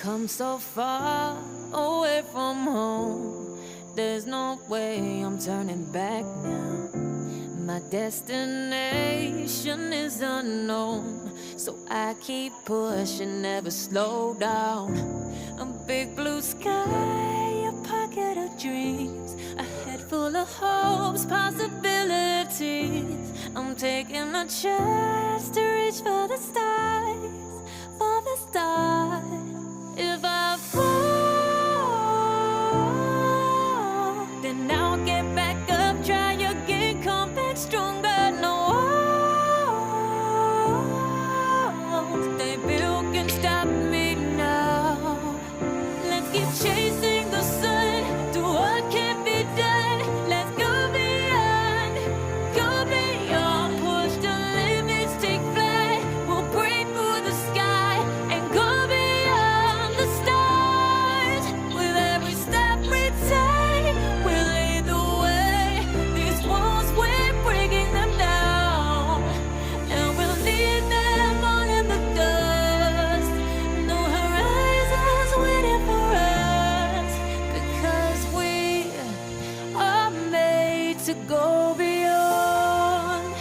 come so far away from home. There's no way I'm turning back now. My destination is unknown, so I keep pushing, never slow down. A big blue sky, a pocket of dreams, a head full of hopes, possibilities. I'm taking a chance to reach for the stars, for the stars. If I fall, then I'll get back up, try again, come back stronger. No walls they built can stop me now. Let's keep chasing the sun, do what can't be done. Let's go beyond, push the limits, take flight. We'll break through the sky and go beyond the stars. With every step we take, we'll lead the way. These walls, we're breaking them down, and we'll leave them all in the dust. No horizons waiting for us, because we are made to go beyond.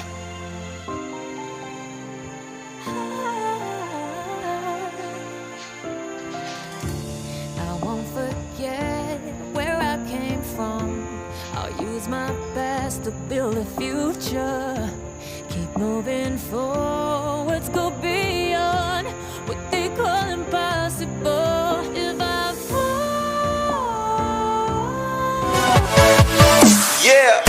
I won't forget where I came from. I'll use my best to build a future. Keep moving forwards, go beyond what they call impossible. If I fall, Yeah.